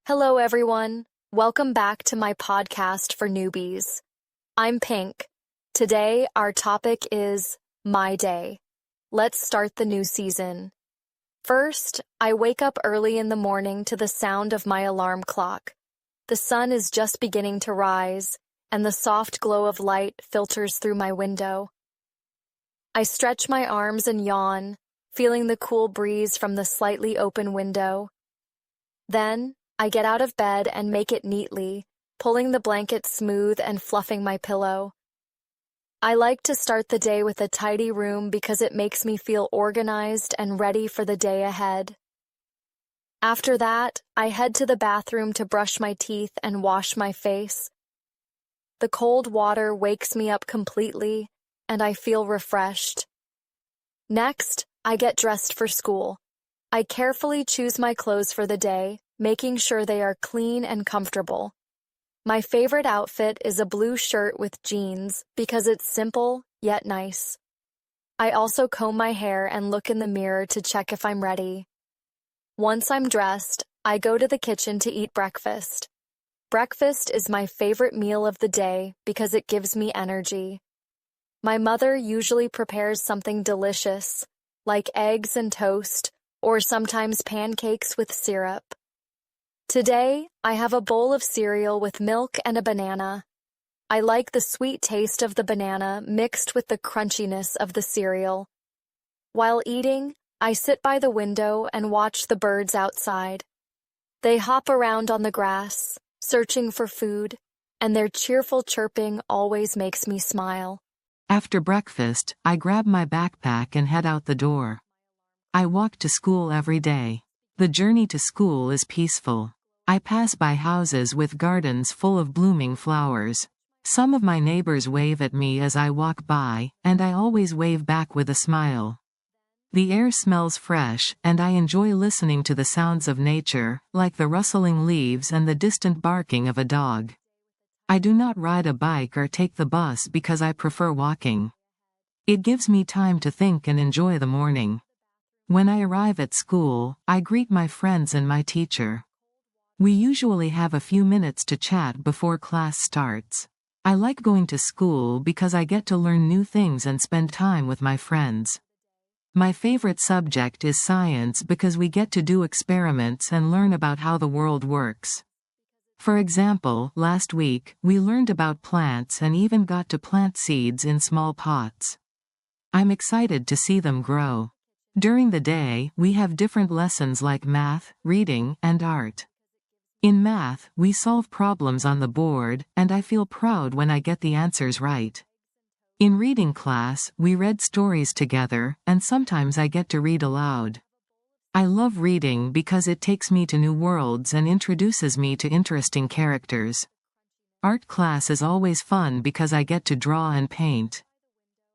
Hello, everyone. Welcome back to my podcast for newbies. I'm Pink. Today, our topic is my day. Let's start the new season. First, I wake up early in the morning to the sound of my alarm clock. The sun is just beginning to rise, and the soft glow of light filters through my window. I stretch my arms and yawn, feeling the cool breeze from the slightly open window. Then, I get out of bed and make it neatly, pulling the blanket smooth and fluffing my pillow. I like to start the day with a tidy room because it makes me feel organized and ready for the day ahead. After that, I head to the bathroom to brush my teeth and wash my face. The cold water wakes me up completely, and I feel refreshed. Next, I get dressed for school. I carefully choose my clothes for the day, making sure they are clean and comfortable. My favorite outfit is a blue shirt with jeans because it's simple yet nice. I also comb my hair and look in the mirror to check if I'm ready. Once I'm dressed, I go to the kitchen to eat breakfast. Breakfast is my favorite meal of the day because it gives me energy. My mother usually prepares something delicious, like eggs and toast, or sometimes pancakes with syrup. Today, I have a bowl of cereal with milk and a banana. I like the sweet taste of the banana mixed with the crunchiness of the cereal. While eating, I sit by the window and watch the birds outside. They hop around on the grass, searching for food, and their cheerful chirping always makes me smile. After breakfast, I grab my backpack and head out the door. I walk to school every day. The journey to school is peaceful. I pass by houses with gardens full of blooming flowers. Some of my neighbors wave at me as I walk by, and I always wave back with a smile. The air smells fresh, and I enjoy listening to the sounds of nature, like the rustling leaves and the distant barking of a dog. I do not ride a bike or take the bus because I prefer walking. It gives me time to think and enjoy the morning. When I arrive at school, I greet my friends and my teacher. We usually have a few minutes to chat before class starts. I like going to school because I get to learn new things and spend time with my friends. My favorite subject is science because we get to do experiments and learn about how the world works. For example, last week, we learned about plants and even got to plant seeds in small pots. I'm excited to see them grow. During the day, we have different lessons like math, reading, and art. In math, we solve problems on the board, and I feel proud when I get the answers right. In reading class, we read stories together, and sometimes I get to read aloud. I love reading because it takes me to new worlds and introduces me to interesting characters. Art class is always fun because I get to draw and paint.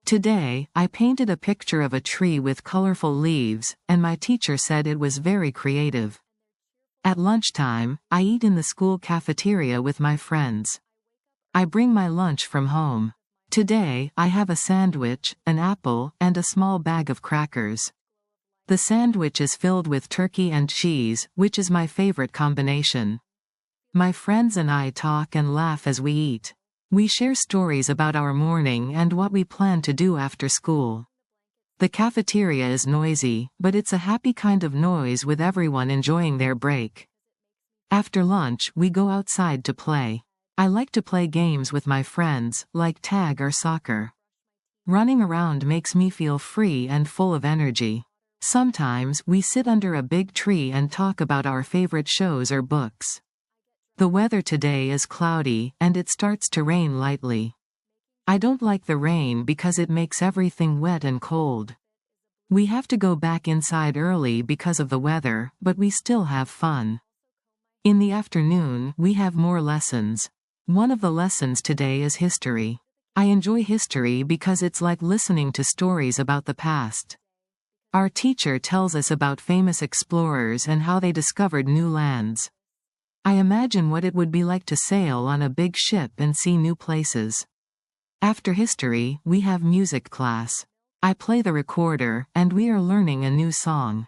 Today, I painted a picture of a tree with colorful leaves, and my teacher said it was very creative. At lunchtime, I eat in the school cafeteria with my friends. I bring my lunch from home. Today, I have a sandwich, an apple, and a small bag of crackers. The sandwich is filled with turkey and cheese, which is my favorite combination. My friends and I talk and laugh as we eat. We share stories about our morning and what we plan to do after school. The cafeteria is noisy, but it's a happy kind of noise with everyone enjoying their break. After lunch, we go outside to play. I like to play games with my friends, like tag or soccer. Running around makes me feel free and full of energy. Sometimes, we sit under a big tree and talk about our favorite shows or books. The weather today is cloudy, and it starts to rain lightly. I don't like the rain because it makes everything wet and cold. We have to go back inside early because of the weather, but we still have fun. In the afternoon, we have more lessons. One of the lessons today is history. I enjoy history because it's like listening to stories about the past. Our teacher tells us about famous explorers and how they discovered new lands. I imagine what it would be like to sail on a big ship and see new places. After history, we have music class. I play the recorder, and we are learning a new song.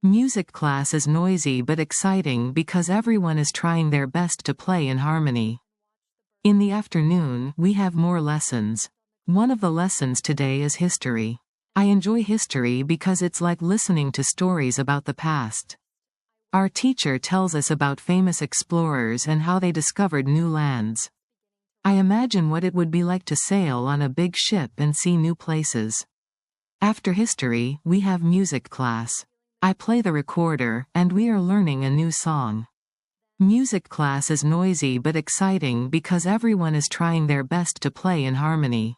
Music class is noisy but exciting because everyone is trying their best to play in harmony. In the afternoon, we have more lessons. One of the lessons today is history. I enjoy history because it's like listening to stories about the past. Our teacher tells us about famous explorers and how they discovered new lands. I imagine what it would be like to sail on a big ship and see new places. After history, we have music class. I play the recorder, and we are learning a new song. Music class is noisy but exciting because everyone is trying their best to play in harmony.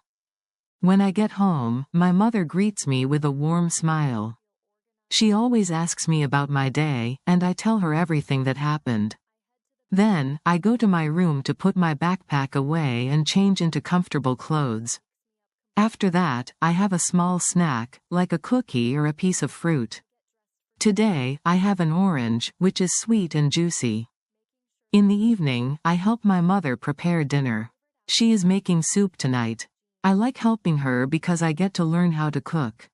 When I get home, my mother greets me with a warm smile. She always asks me about my day, and I tell her everything that happened. Then, I go to my room to put my backpack away and change into comfortable clothes. After that, I have a small snack, like a cookie or a piece of fruit. Today, I have an orange, which is sweet and juicy. In the evening, I help my mother prepare dinner. She is making soup tonight. I like helping her because I get to learn how to cook.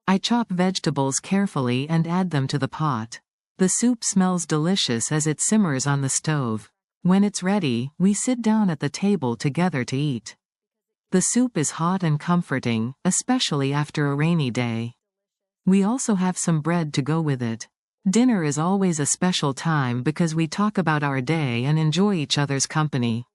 I chop vegetables carefully and add them to the pot. The soup smells delicious as it simmers on the stove. When it's ready, we sit down at the table together to eat. The soup is hot and comforting, especially after a rainy day. We also have some bread to go with it. Dinner is always a special time because we talk about our day and enjoy each other's company.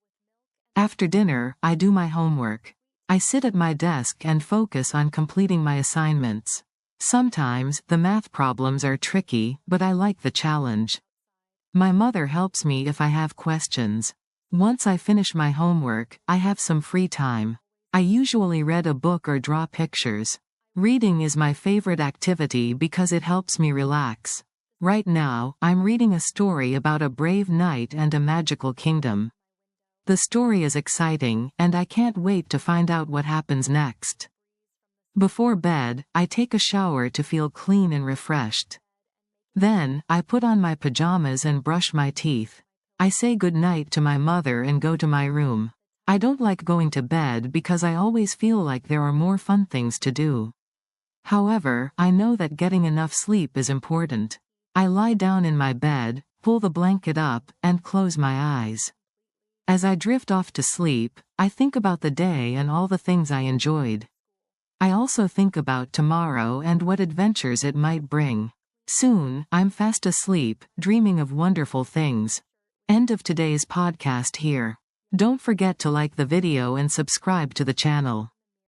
After dinner, I do my homework. I sit at my desk and focus on completing my assignments. Sometimes, the math problems are tricky, but I like the challenge. My mother helps me if I have questions. Once I finish my homework, I have some free time. I usually read a book or draw pictures. Reading is my favorite activity because it helps me relax. Right now, I'm reading a story about a brave knight and a magical kingdom. The story is exciting, and I can't wait to find out what happens next. Before bed, I take a shower to feel clean and refreshed. Then, I put on my pajamas and brush my teeth. I say goodnight to my mother and go to my room. I don't like going to bed because I always feel like there are more fun things to do. However, I know that getting enough sleep is important. I lie down in my bed, pull the blanket up, and close my eyes. As I drift off to sleep, I think about the day and all the things I enjoyed. I also think about tomorrow and what adventures it might bring. Soon, I'm fast asleep, dreaming of wonderful things. End of today's podcast here. Don't forget to like the video and subscribe to the channel.